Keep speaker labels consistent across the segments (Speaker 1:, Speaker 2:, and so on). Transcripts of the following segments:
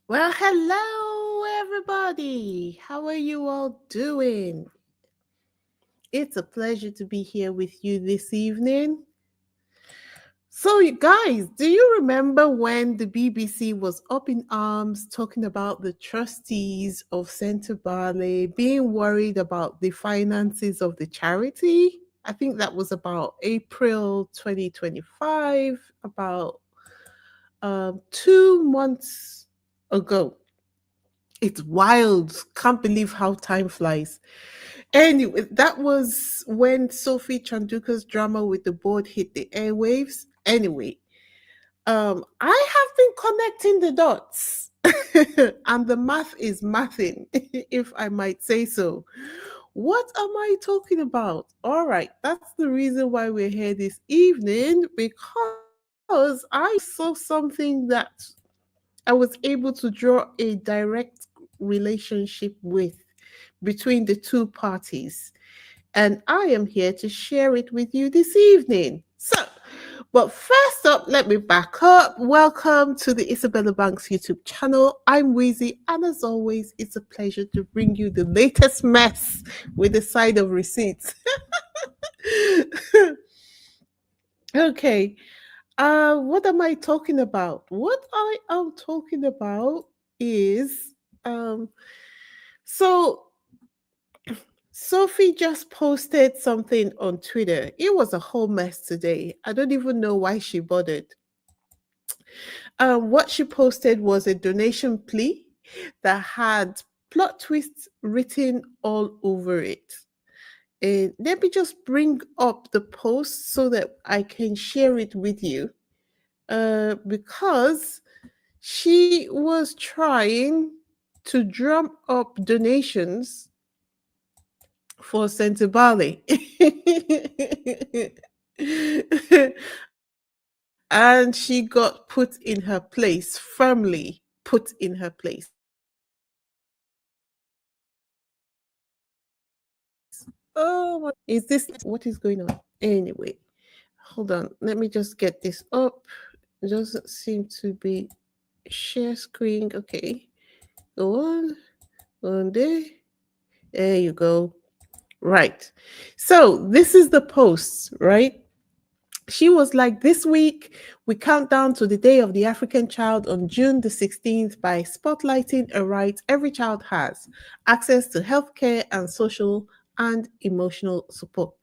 Speaker 1: Well, hello, everybody. How are you all doing? It's a pleasure to be here with you this evening. So, you guys, do you remember when the BBC was up in arms talking about the trustees of Sentebale being worried about the finances of the charity? I think that was about April 2025, about 2 months ago. It's wild. Can't believe how time flies. Anyway, that was when Sophie Chandauka's drama with the board hit the airwaves. Anyway, I have been connecting the dots, and the math is mathing, if I might say so. What am I talking about? All right, that's the reason why we're here this evening because I saw something that I was able to draw a direct relationship with between the two parties. And I am here to share it with you this evening. But first up, let me back up. Welcome to the Isabella Banks YouTube channel. I'm Wheezy, and as always, it's a pleasure to bring you the latest mess with a side of receipts. Okay, what am I talking about? What I am talking about is so Sophie just posted something on Twitter. It was a whole mess today. I don't even know why she bothered. What she posted was a donation plea that had plot twists written all over it. And let me just bring up the post so that I can share it with you. Because she was trying to drum up donations for Sentebale. And she got put in her place, firmly put in her place. Oh, is this what is going on? Anyway, hold on. Let me just get this up. It doesn't seem to be share screen. Okay, go on there. There you go. Right. So this is the post, right? She was like, this week, we count down to the Day of the African Child on June the 16th by spotlighting a right every child has access to healthcare and social and emotional support.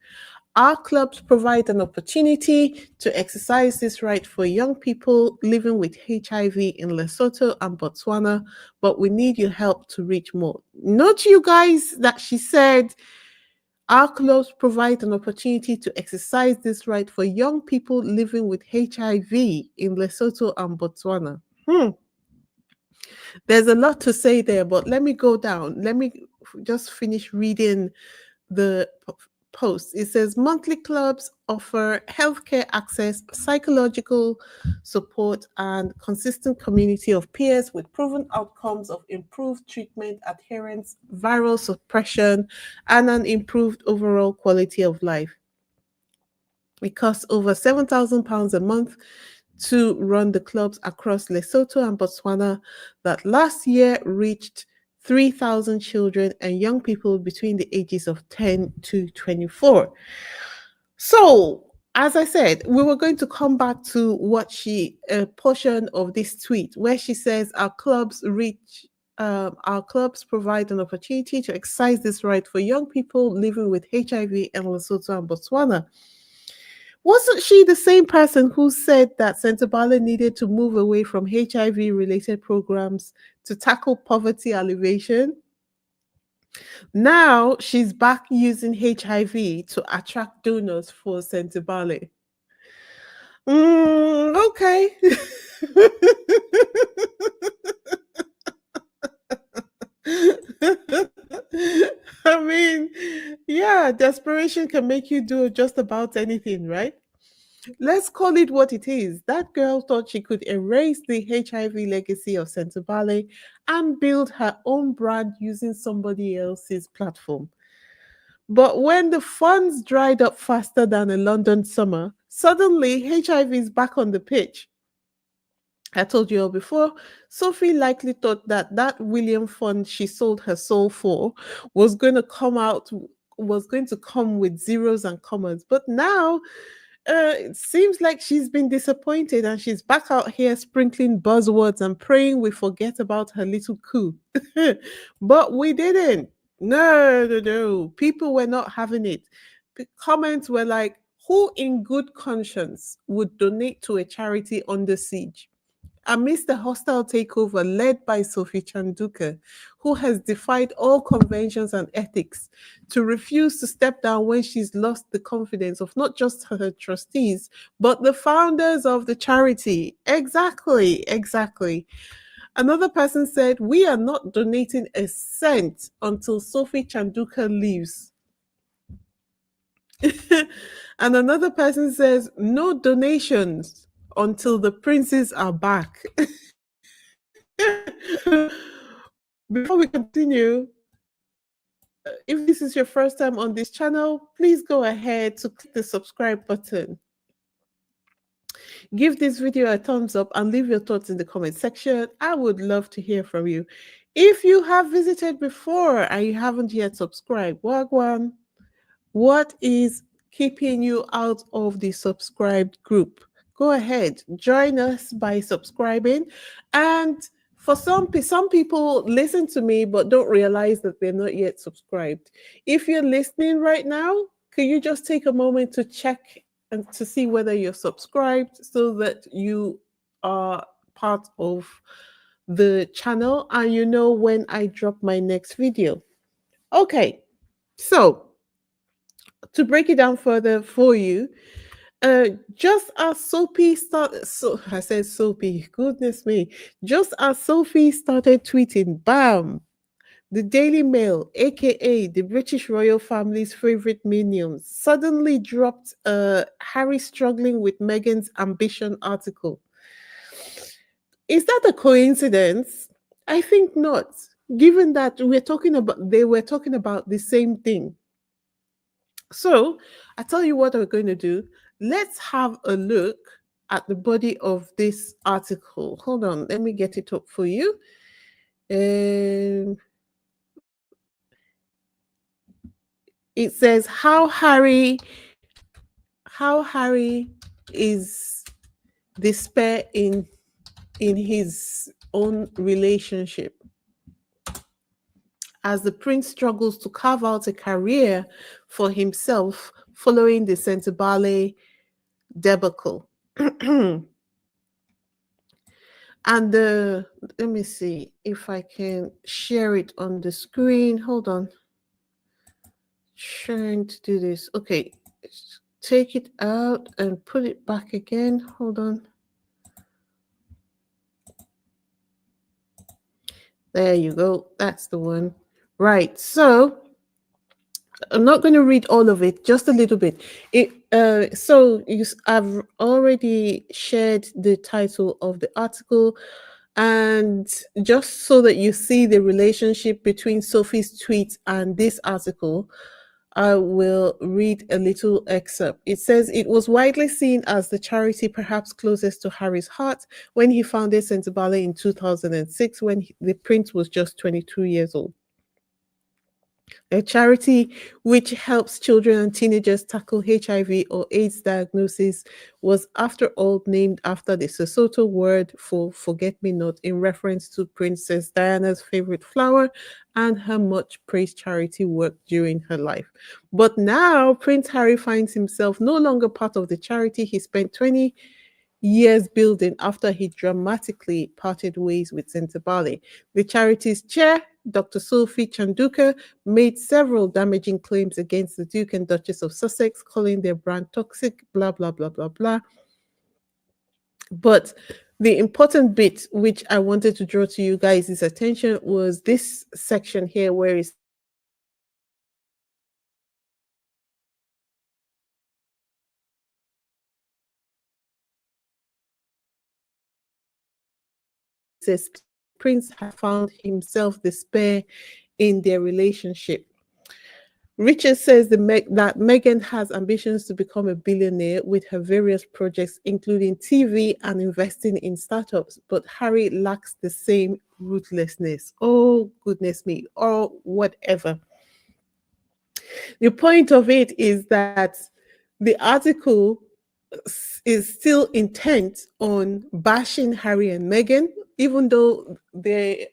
Speaker 1: Our clubs provide an opportunity to exercise this right for young people living with HIV in Lesotho and Botswana, but we need your help to reach more. Note, you guys, that she said our clubs provide an opportunity to exercise this right for young people living with HIV in Lesotho and Botswana. There's a lot to say there, but let me go down. Let me just finish reading the post. It says monthly clubs offer healthcare access, psychological support, and consistent community of peers with proven outcomes of improved treatment adherence, viral suppression, and an improved overall quality of life. It costs over £7,000 a month to run the clubs across Lesotho and Botswana that last year reached 3,000 children and young people between the ages of 10 to 24. So, as I said, we were going to come back to what a portion of this tweet where she says our clubs provide an opportunity to exercise this right for young people living with HIV in Lesotho and Botswana. Wasn't she the same person who said that Sentebale needed to move away from HIV related programs to tackle poverty alleviation? Now she's back using HIV to attract donors for Sentebale. Okay. I mean, yeah, desperation can make you do just about anything, right? Let's call it what it is. That girl thought she could erase the HIV legacy of Sentebale and build her own brand using somebody else's platform. But when the funds dried up faster than a London summer, suddenly HIV is back on the pitch. I told you all before, Sophie likely thought that that William fund she sold her soul for was going to come out, was going to come with zeros and commas. But now it seems like she's been disappointed and she's back out here sprinkling buzzwords and praying we forget about her little coup. But we didn't. No, no, no. People were not having it. Comments were like, who in good conscience would donate to a charity under siege? Amidst the hostile takeover led by Sophie Chandauka, who has defied all conventions and ethics, to refuse to step down when she's lost the confidence of not just her trustees, but the founders of the charity. Exactly, exactly. Another person said, we are not donating a cent until Sophie Chandauka leaves. And another person says, no donations until the princes are back. Before we continue, if this is your first time on this channel, please go ahead to click the subscribe button. Give this video a thumbs up and leave your thoughts in the comment section. I would love to hear from you. If you have visited before and you haven't yet subscribed, Wagwan, what is keeping you out of the subscribed group? Go ahead, join us by subscribing. And for some people listen to me but don't realize that they're not yet subscribed. If you're listening right now, can you just take a moment to check and to see whether you're subscribed so that you are part of the channel and you know when I drop my next video? Okay, so to break it down further for you, just as Sophie started, so I said Sophie, goodness me, just as Sophie started tweeting, bam, the Daily Mail, aka the British royal family's favorite minions, suddenly dropped a Harry struggling with Meghan's ambition article. Is that a coincidence? I think not. Given that they were talking about the same thing. So I tell you what we're going to do. Let's have a look at the body of this article. Hold on, let me get it up for you. It says how Harry is despair in his own relationship as the prince struggles to carve out a career for himself following the Sentebale debacle. And let me see if I can share it on the screen. Hold on. Trying to do this. Okay. Take it out and put it back again. Hold on. There you go. That's the one. Right. So I'm not going to read all of it, just a little bit. I've already shared the title of the article, and just so that you see the relationship between Sophie's tweet and this article, I will read a little excerpt. It says, it was widely seen as the charity perhaps closest to Harry's heart when he founded Sentebale in 2006, when the prince was just 22 years old. A charity which helps children and teenagers tackle HIV or AIDS diagnosis was, after all, named after the Sesotho word for forget-me-not, in reference to Princess Diana's favorite flower and her much praised charity work during her life. But now Prince Harry finds himself no longer part of the charity he spent 20 years building after he dramatically parted ways with Sentebale. The charity's chair, Dr. Sophie Chandauka, made several damaging claims against the Duke and Duchess of Sussex, calling their brand toxic, blah, blah, blah, blah, blah. But the important bit which I wanted to draw to you guys' attention was this section here where it says Prince had found himself despair in their relationship. Richard says that Meghan has ambitions to become a billionaire with her various projects, including TV and investing in startups, but Harry lacks the same ruthlessness. Oh, goodness me, or whatever. The point of it is that the article is still intent on bashing Harry and Meghan, even though they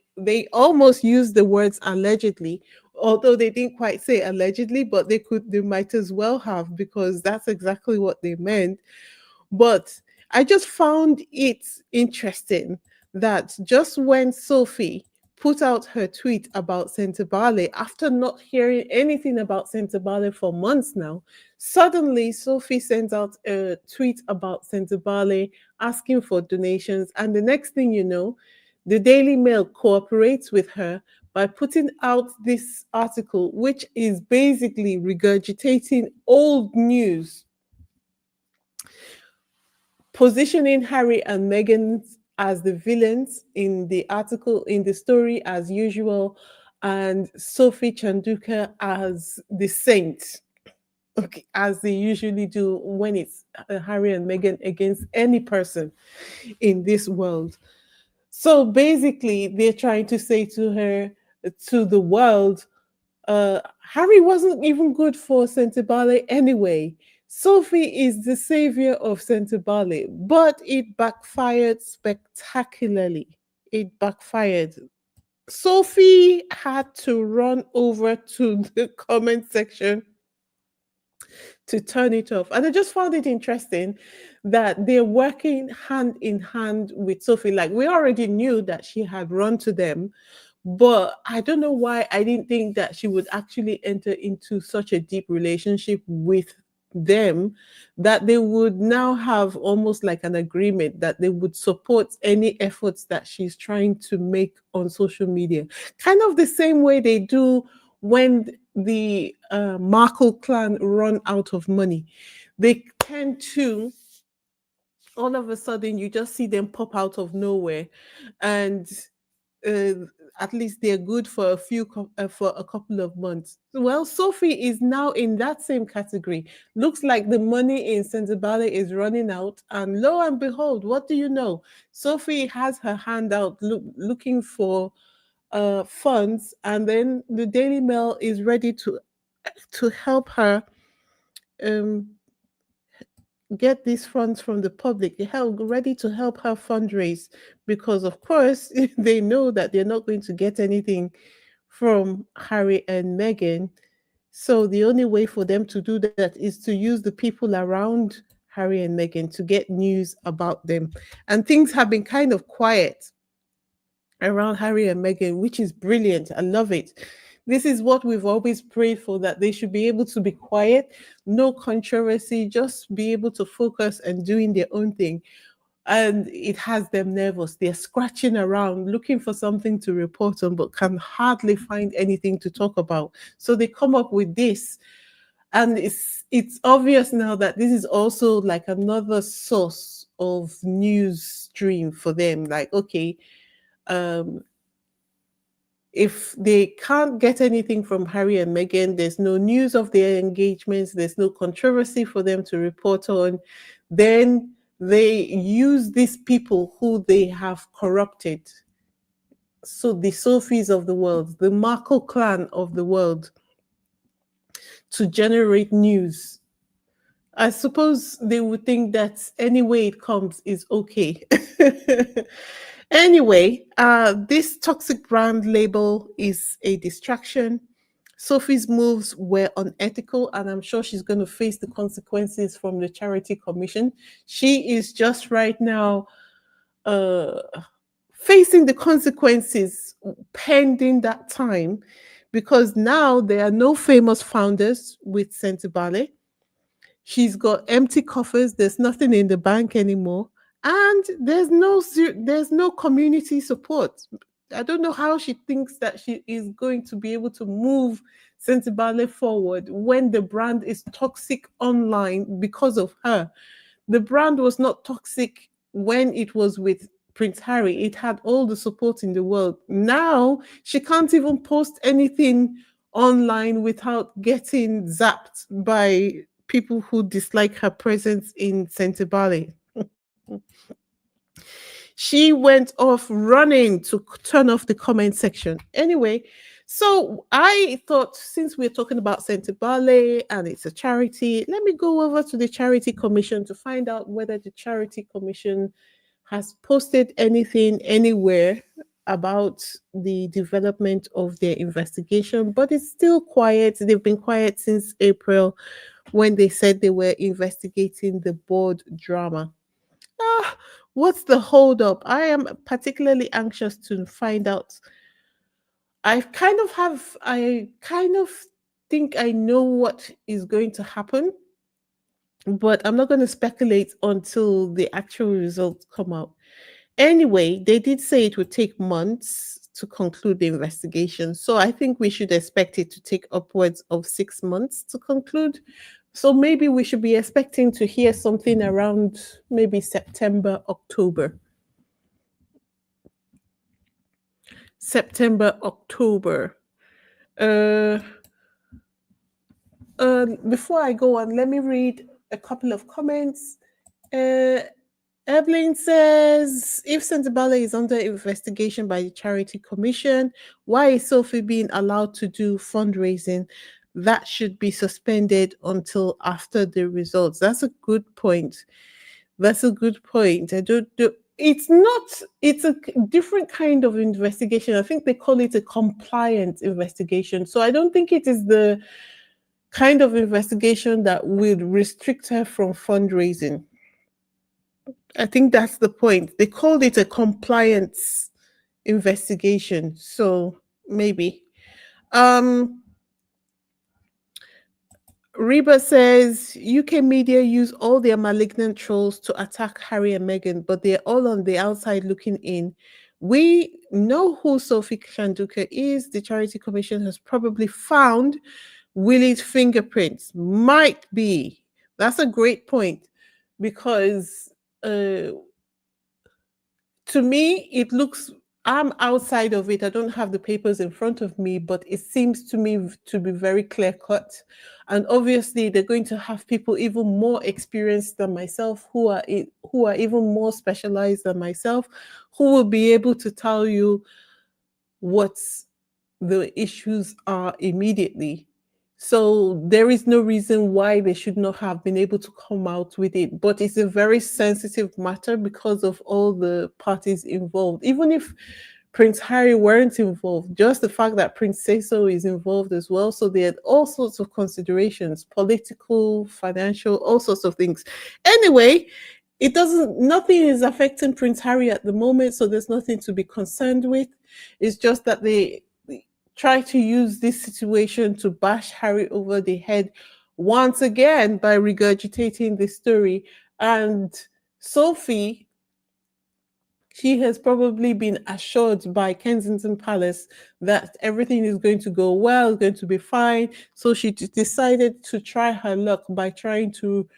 Speaker 1: almost used the words allegedly, although they didn't quite say allegedly, but they might as well have, because that's exactly what they meant. But I just found it interesting that just when Sophie put out her tweet about Sentebale, after not hearing anything about Sentebale for months now, suddenly Sophie sends out a tweet about Sentebale asking for donations. And the next thing you know, the Daily Mail cooperates with her by putting out this article, which is basically regurgitating old news, positioning Harry and Meghan as the villains in the article, in the story as usual, and Sophie Chandauka as the saint, okay, as they usually do when it's Harry and Meghan against any person in this world. So basically, they're trying to say to her, to the world, Harry wasn't even good for Sentebale anyway. Sophie is the savior of Sentebale, but it backfired spectacularly. It backfired. Sophie had to run over to the comment section to turn it off. And I just found it interesting that they're working hand in hand with Sophie. Like, we already knew that she had run to them, but I don't know why I didn't think that she would actually enter into such a deep relationship with them, that they would now have almost like an agreement that they would support any efforts that she's trying to make on social media. Kind of the same way they do when the Markle clan run out of money. They tend to, all of a sudden, you just see them pop out of nowhere, and uh, at least they're good for for a couple of months. Well, Sophie is now in that same category. Looks like the money in Sentebale is running out, and lo and behold, what do you know? Sophie has her hand out looking for funds, and then the Daily Mail is ready to help her um, get these funds from the public. They help ready to help her fundraise, because of course they know that they're not going to get anything from Harry and Meghan. So the only way for them to do that is to use the people around Harry and Meghan to get news about them. And things have been kind of quiet around Harry and Meghan, which is brilliant. I love it. This is what we've always prayed for, that they should be able to be quiet, no controversy, just be able to focus and doing their own thing. And it has them nervous. They're scratching around looking for something to report on, but can hardly find anything to talk about. So they come up with this. And it's obvious now that this is also like another source of news stream for them. Like, okay, um, if they can't get anything from Harry and Meghan, there's no news of their engagements, there's no controversy for them to report on, then they use these people who they have corrupted. So the Sophies of the world, the Markle clan of the world, to generate news. I suppose they would think that any way it comes is okay. Anyway, this toxic brand label is a distraction. Sophie's moves were unethical, and I'm sure she's going to face the consequences from the Charity Commission. She is just right now uh, facing the consequences pending that time, because now there are no famous founders with Sentebale. She's got empty coffers. There's nothing in the bank anymore, and there's no community support. I don't know how she thinks that she is going to be able to move Sentebale forward when the brand is toxic online because of her. The brand was not toxic when it was with Prince Harry. It had all the support in the world. Now she can't even post anything online without getting zapped by people who dislike her presence in Sentebale. She went off running to turn off the comment section. Anyway, so I thought since we're talking about Sentebale and it's a charity, let me go over to the Charity Commission to find out whether the Charity Commission has posted anything anywhere about the development of their investigation, but it's still quiet. They've been quiet since April when they said they were investigating the board drama. Ah, what's the holdup? I am particularly anxious to find out. I kind of think I know what is going to happen, but I'm not going to speculate until the actual results come out. Anyway, they did say it would take months to conclude the investigation. So I think we should expect it to take upwards of 6 months to conclude. So maybe we should be expecting to hear something around maybe September, October. September, October. Uh, Before I go on, let me read a couple of comments. Evelyn says, if Sentebale is under investigation by the Charity Commission, why is Sophie being allowed to do fundraising? That should be suspended until after the results. That's a good point. That's a good point. I don't do it's not, it's a different kind of investigation. I think they call it a compliance investigation. So I don't think it is the kind of investigation that would restrict her from fundraising. I think that's the point. They called it a compliance investigation. So maybe. Um Reba says UK media use all their malignant trolls to attack Harry and Meghan, but they're all on the outside looking in. We know who Sophie Chandauka is. The Charity Commission has probably found Willie's fingerprints. Might be. That's a great point because to me, it looks, I'm outside of it. I don't have the papers in front of me, but it seems to me to be very clear cut. And obviously, they're going to have people even more experienced than myself, who are even more specialized than myself, who will be able to tell you what the issues are immediately. So there is no reason why they should not have been able to come out with it. But it's a very sensitive matter because of all the parties involved. Even if Prince Harry weren't involved, just the fact that Prince Seso is involved as well. So they had all sorts of considerations, political, financial, all sorts of things. Anyway, nothing is affecting Prince Harry at the moment, so there's nothing to be concerned with. It's just that they try to use this situation to bash Harry over the head once again by regurgitating the story. And Sophie, she has probably been assured by Kensington Palace that everything is going to go well, going to be fine. So she decided to try her luck by trying to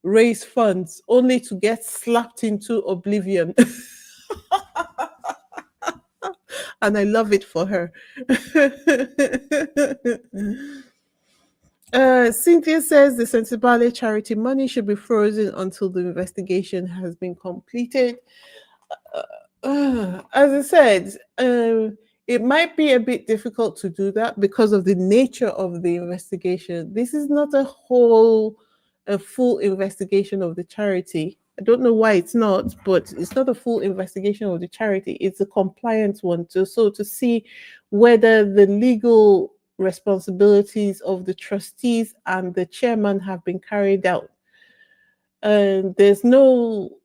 Speaker 1: raise funds, only to get slapped into oblivion. And I love it for her. Cynthia says the Sentebale charity money should be frozen until the investigation has been completed. As I said, it might be a bit difficult to do that because of the nature of the investigation. This is not a full investigation of the charity. I don't know why it's not, but it's not a full investigation of the charity. It's a compliance one. So to see whether the legal responsibilities of the trustees and the chairman have been carried out. And there's no,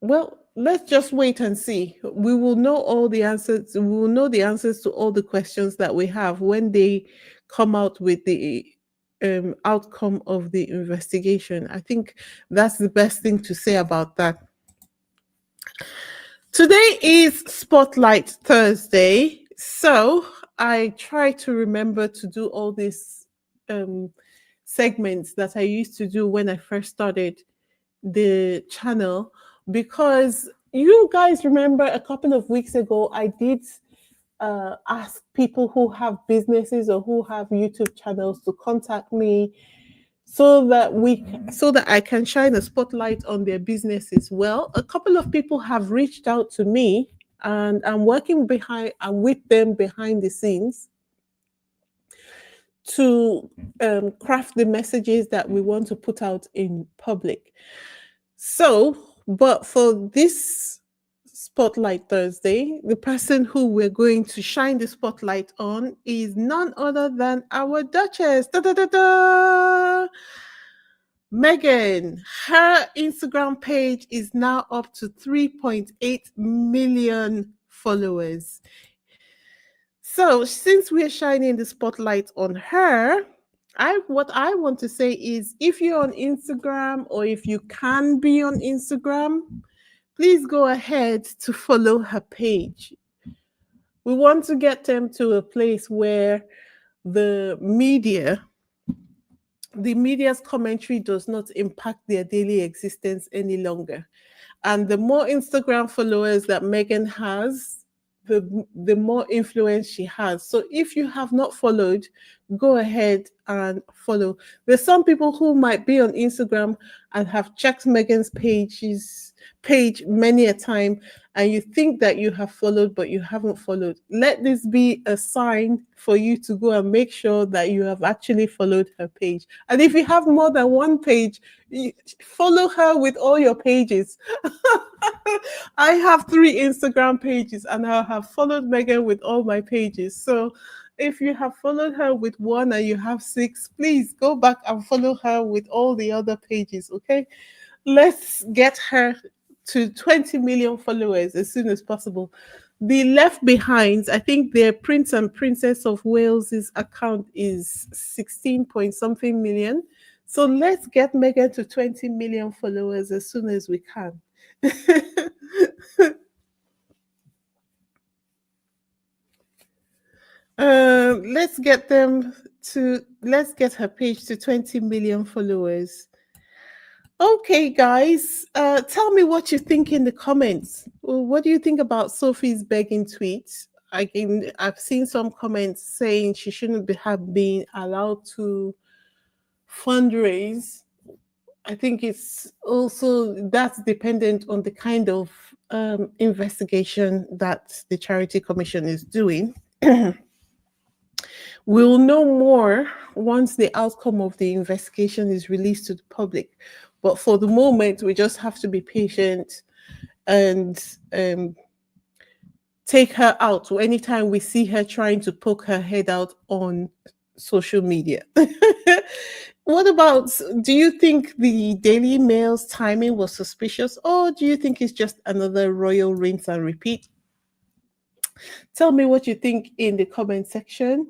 Speaker 1: well, let's just wait and see. We will know all the answers. We will know the answers to all the questions that we have when they come out with the outcome of the investigation. I think that's the best thing to say about that. Today is Spotlight Thursday, so I try to remember to do all these segments that I used to do when I first started the channel, because you guys remember a couple of weeks ago I did ask people who have businesses or who have YouTube channels to contact me so that I can shine a spotlight on their businesses. Well, a couple of people have reached out to me, and I'm with them behind the scenes to craft the messages that we want to put out in public. So, but for this Spotlight Thursday, the person who we're going to shine the spotlight on is none other than our Duchess. Da, da, da, da. Meghan. Her Instagram page is now up to 3.8 million followers. So, since we're shining the spotlight on her, what I want to say is if you're on Instagram or if you can be on Instagram, please go ahead to follow her page. We want to get them to a place where the media, the media's commentary does not impact their daily existence any longer. And the more Instagram followers that Meghan has, the more influence she has. So if you have not followed, go ahead and follow. There's some people who might be on Instagram and have checked Meghan's page many a time, and you think that you have followed, but you haven't followed. Let this be a sign for you to go and make sure that you have actually followed her page. And if you have more than one page, follow her with all your pages. I have 3 Instagram pages and I have followed Meghan with all my pages. So if you have followed her with one and you have 6, please go back and follow her with all the other pages. Okay. Let's get her to 20 million followers as soon as possible. The left behinds, I think their Prince and Princess of Wales's account is 16 point something million. So let's get Meghan to 20 million followers as soon as we can. Let's get her page to 20 million followers. Okay, guys, tell me what you think in the comments. Well, what do you think about Sophie's begging tweet? I've seen some comments saying she shouldn't have been allowed to fundraise. I think it's also that's dependent on the kind of investigation that the Charity Commission is doing. We'll know more once the outcome of the investigation is released to the public. But for the moment, we just have to be patient and take her out anytime we see her trying to poke her head out on social media. What about, do you think the Daily Mail's timing was suspicious, or do you think it's just another royal rinse and repeat? Tell me what you think in the comment section.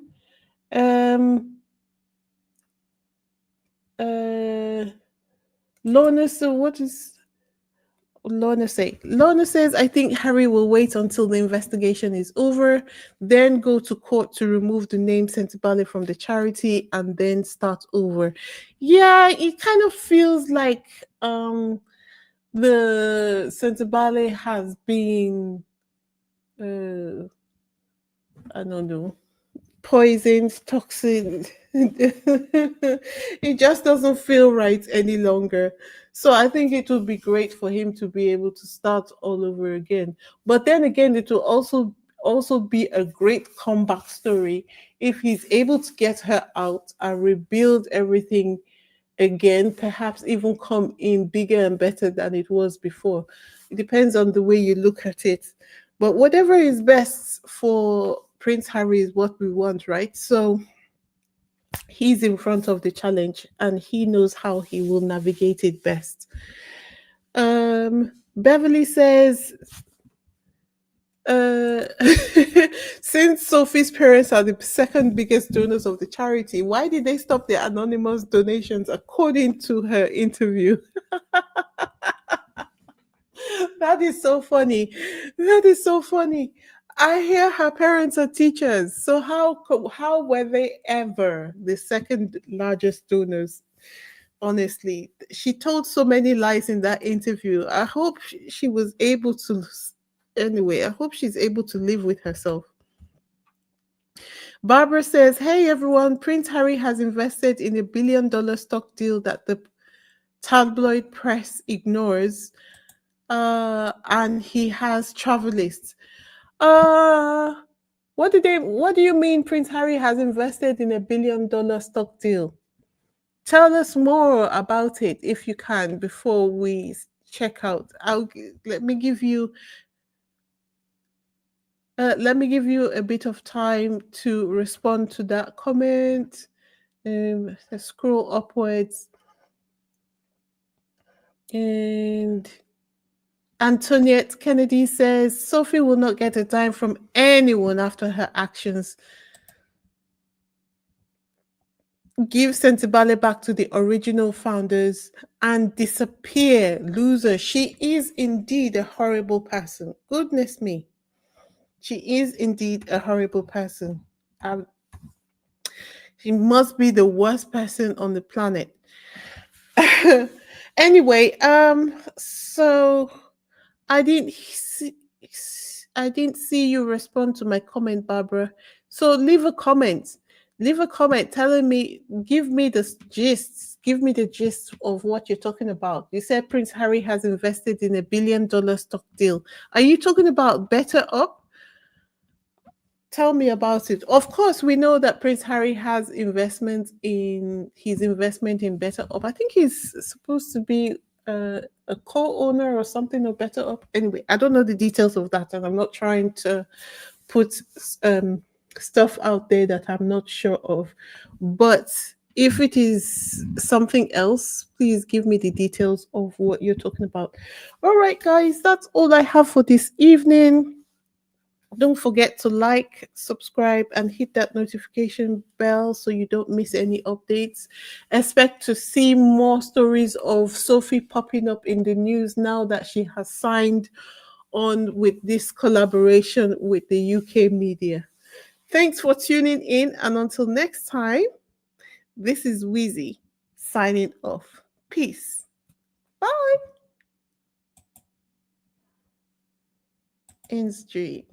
Speaker 1: Lorna, so what is Lorna say? Lorna says, I think Harry will wait until the investigation is over, then go to court to remove the name Sentebale from the charity and then start over. Yeah, it kind of feels like the Sentebale has been I don't know, poisons, toxins. It just doesn't feel right any longer. So I think it would be great for him to be able to start all over again. But then again, it will also be a great comeback story if he's able to get her out and rebuild everything again, perhaps even come in bigger and better than it was before. It depends on the way you look at it. But whatever is best for Prince Harry is what we want, right? So he's in front of the challenge and he knows how he will navigate it best. Beverly says, since Sophie's parents are the second biggest donors of the charity, why did they stop their anonymous donations according to her interview? That is so funny. That is so funny. I hear her parents are teachers. So how were they ever the second largest donors? Honestly, she told so many lies in that interview. I hope she was able to. Anyway, I hope she's able to live with herself. Barbara says, "Hey everyone, Prince Harry has invested in a $1 billion stock deal that the tabloid press ignores, and he has travel lists." Uh, what do you mean Prince Harry has invested in a $1 billion stock deal? Tell us more about it if you can before we check out. Let me give you a bit of time to respond to that comment. Let's scroll upwards. And Antoniette Kennedy says Sophie will not get a dime from anyone after her actions. Give Sentebale back to the original founders and disappear, loser. She is indeed a horrible person. Goodness me. She is indeed a horrible person. Um, she must be the worst person on the planet. Anyway, so I didn't see, I didn't see you respond to my comment, Barbara. So leave a comment. Leave a comment telling me, give me the gist. Give me the gist of what you're talking about. You said Prince Harry has invested in a $1 billion stock deal. Are you talking about Better Up? Tell me about it. Of course, we know that Prince Harry has investment in Better Up. I think he's supposed to be a co-owner or something of Better Up. Anyway, I don't know the details of that, and I'm not trying to put stuff out there that I'm not sure of. But if it is something else, please give me the details of what you're talking about. All right, guys, that's all I have for this evening. Don't forget to like, subscribe, and hit that notification bell so you don't miss any updates. Expect to see more stories of Sophie popping up in the news now that she has signed on with this collaboration with the UK media. Thanks for tuning in, and until next time, this is Wheezy signing off. Peace. Bye. Ends G.